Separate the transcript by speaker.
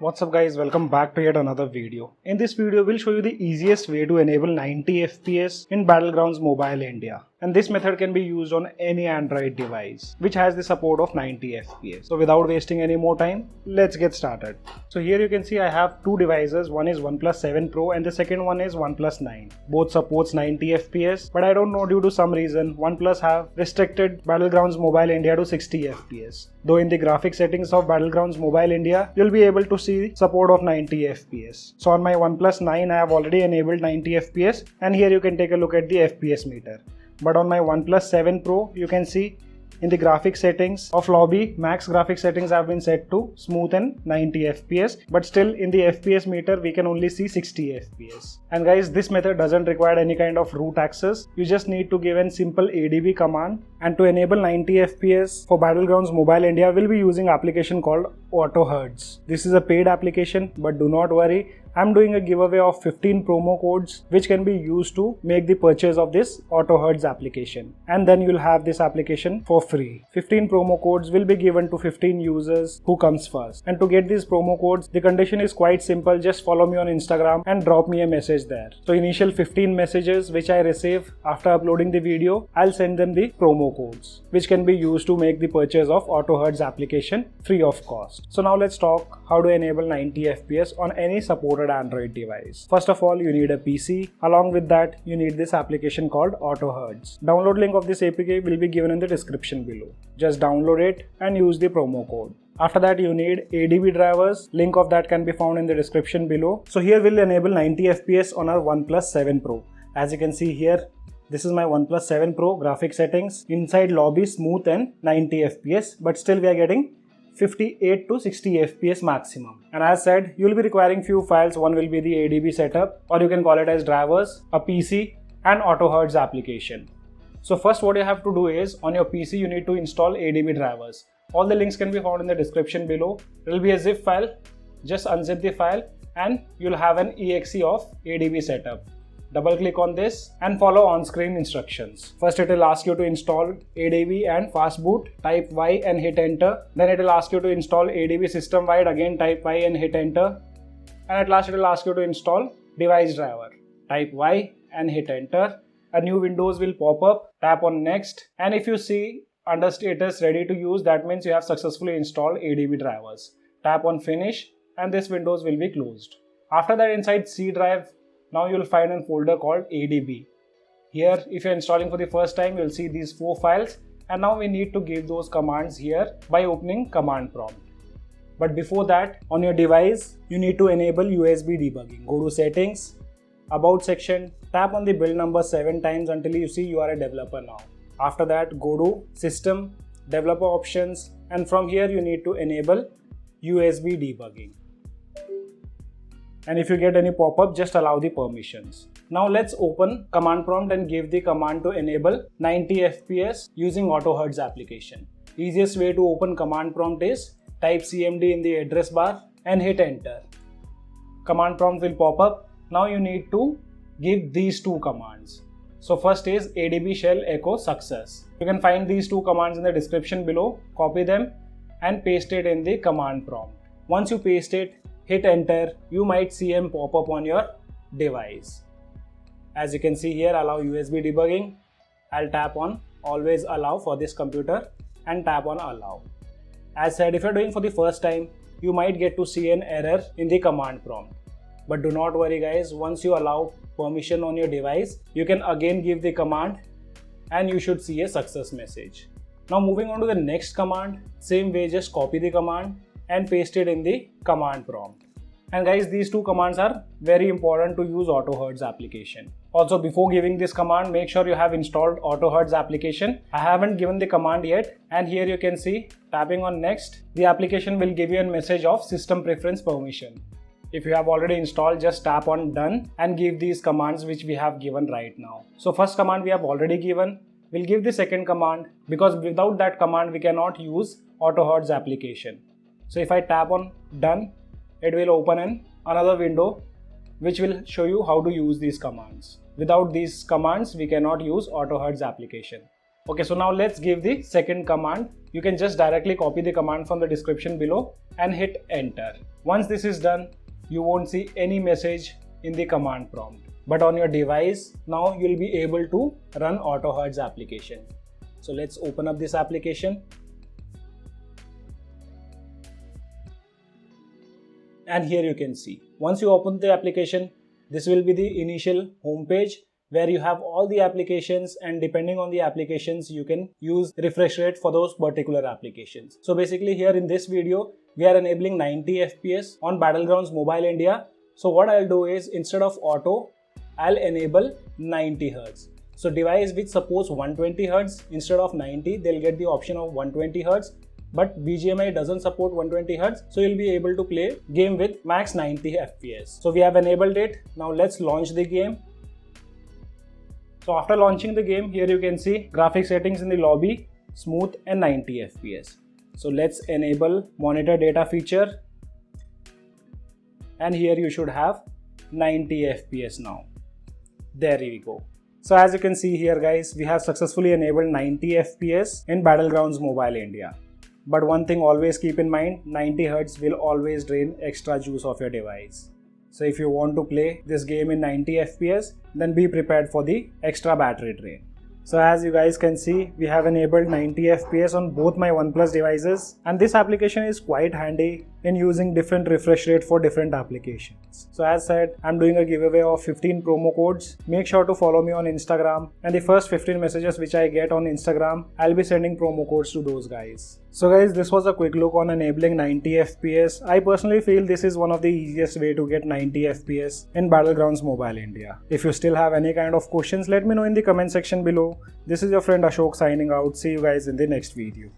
Speaker 1: What's up guys, welcome back to yet another video. In this video we'll show you the easiest way to enable 90 FPS in Battlegrounds Mobile India. And this method can be used on any Android device which has the support of 90 FPS. So without wasting any more time, let's get started. So here you can see I have two devices. One is Oneplus 7 Pro and the second one is Oneplus 9. Both supports 90 FPS, but I don't know, due to some reason Oneplus have restricted Battlegrounds Mobile India to 60 FPS. Though in the graphic settings of Battlegrounds Mobile India, you'll be able to see support of 90 FPS. So on my Oneplus 9 I have already enabled 90 FPS, and here you can take a look at the FPS meter. But on my Oneplus 7 Pro, you can see in the graphic settings of lobby, max graphic settings have been set to smooth and 90 FPS, but still in the FPS meter we can only see 60 FPS. And guys, this method doesn't require any kind of root access. You just need to give a simple ADB command, and to enable 90 FPS for Battlegrounds Mobile India, we'll be using an application called AutoHZ. This is a paid application, but do not worry, I'm doing a giveaway of 15 promo codes which can be used to make the purchase of this AutoHZ application, and then you'll have this application for free. 15 promo codes will be given to 15 users who comes first. And to get these promo codes, the condition is quite simple. Just follow me on Instagram and drop me a message there. So initial 15 messages which I receive after uploading the video, I'll send them the promo codes which can be used to make the purchase of AutoHZ application free of cost. So now let's talk how to enable 90 FPS on any supported Android device. First of all, you need a PC. Along with that, you need this application called AutoHZ. Download link of this APK will be given in the description below. Just download it and use the promo code. After that, you need ADB drivers. Link of that can be found in the description below. So here we'll enable 90 FPS on our OnePlus 7 Pro. As you can see here, this is my OnePlus 7 Pro graphic settings. Inside lobby, smooth and 90 FPS, but still we are getting 58 to 60 FPS maximum. And as said, you will be requiring few files. One will be the ADB setup, or you can call it as drivers, a PC and AutoHZ application. So first what you have to do is, on your PC you need to install ADB drivers. All the links can be found in the description below. There will be a zip file. Just unzip the file and you'll have an exe of ADB setup. Double click on this and follow on-screen instructions. First it will ask you to install ADB and fastboot. Type Y and hit enter. Then it will ask you to install ADB system-wide. Again type Y and hit enter. And at last it will ask you to install device driver. Type Y and hit enter. A new windows will pop up. Tap on next. And if you see under status ready to use, that means you have successfully installed ADB drivers. Tap on finish and this windows will be closed. After that, inside C drive, now you'll find a folder called ADB. Here, if you're installing for the first time, you'll see these 4 files, and now we need to give those commands here by opening command prompt. But before that, on your device, you need to enable USB debugging. Go to settings, about section, tap on the build number 7 times until you see you are a developer now. After that, go to system, developer options, and from here you need to enable USB debugging. And if you get any pop-up, just allow the permissions. Now let's open command prompt and give the command to enable 90 FPS using AutoHZ application. Easiest way to open command prompt is type CMD in the address bar and hit enter. Command prompt will pop up. Now you need to give these 2 commands. So first is ADB shell echo success. You can find these 2 commands in the description below. Copy them and paste it in the command prompt. Once you paste it, hit enter, you might see a pop-up on your device. As you can see here, allow USB debugging. I'll tap on always allow for this computer and tap on allow. As said, if you're doing for the first time, you might get to see an error in the command prompt. But do not worry guys, once you allow permission on your device, you can again give the command and you should see a success message. Now moving on to the next command, same way, just copy the command and paste it in the command prompt. And guys, these 2 commands are very important to use AutoHZ application. Also, before giving this command, make sure you have installed AutoHZ application. I haven't given the command yet, and here you can see, tapping on next, the application will give you a message of system preference permission. If you have already installed, just tap on done and give these commands which we have given right now. So first command we have already given. We'll give the second command because without that command we cannot use AutoHZ application. So if I tap on done, it will open another window which will show you how to use these commands. Without these commands, we cannot use AutoHZ application. Okay, so now let's give the second command. You can just directly copy the command from the description below and hit enter. Once this is done, you won't see any message in the command prompt. But on your device, now you'll be able to run AutoHZ application. So let's open up this application. And here you can see, once you open the application, this will be the initial home page where you have all the applications, and depending on the applications, you can use refresh rate for those particular applications. So basically here in this video, we are enabling 90 FPS on Battlegrounds Mobile India. So what I'll do is, instead of auto, I'll enable 90 Hz. So device which supports 120 Hz, instead of 90, they'll get the option of 120 Hz. But BGMI doesn't support 120 Hz, so you'll be able to play game with max 90 FPS. So we have enabled it. Now let's launch the game. So after launching the game, here you can see graphic settings in the lobby, smooth and 90 FPS. So let's enable monitor data feature. And here you should have 90 FPS now. There we go. So as you can see here guys, we have successfully enabled 90 FPS in Battlegrounds Mobile India. But one thing always keep in mind, 90 Hz will always drain extra juice of your device. So if you want to play this game in 90 FPS, then be prepared for the extra battery drain. So as you guys can see, we have enabled 90 FPS on both my Oneplus devices, and this application is quite handy in using different refresh rate for different applications. So as said, I'm doing a giveaway of 15 promo codes. Make sure to follow me on Instagram, and the first 15 messages which I get on Instagram, I'll be sending promo codes to those guys. So guys, this was a quick look on enabling 90 FPS. I personally feel this is one of the easiest way to get 90 FPS in Battlegrounds Mobile India. If you still have any kind of questions, let me know in the comment section below. This is your friend Ashok signing out. See you guys in the next video.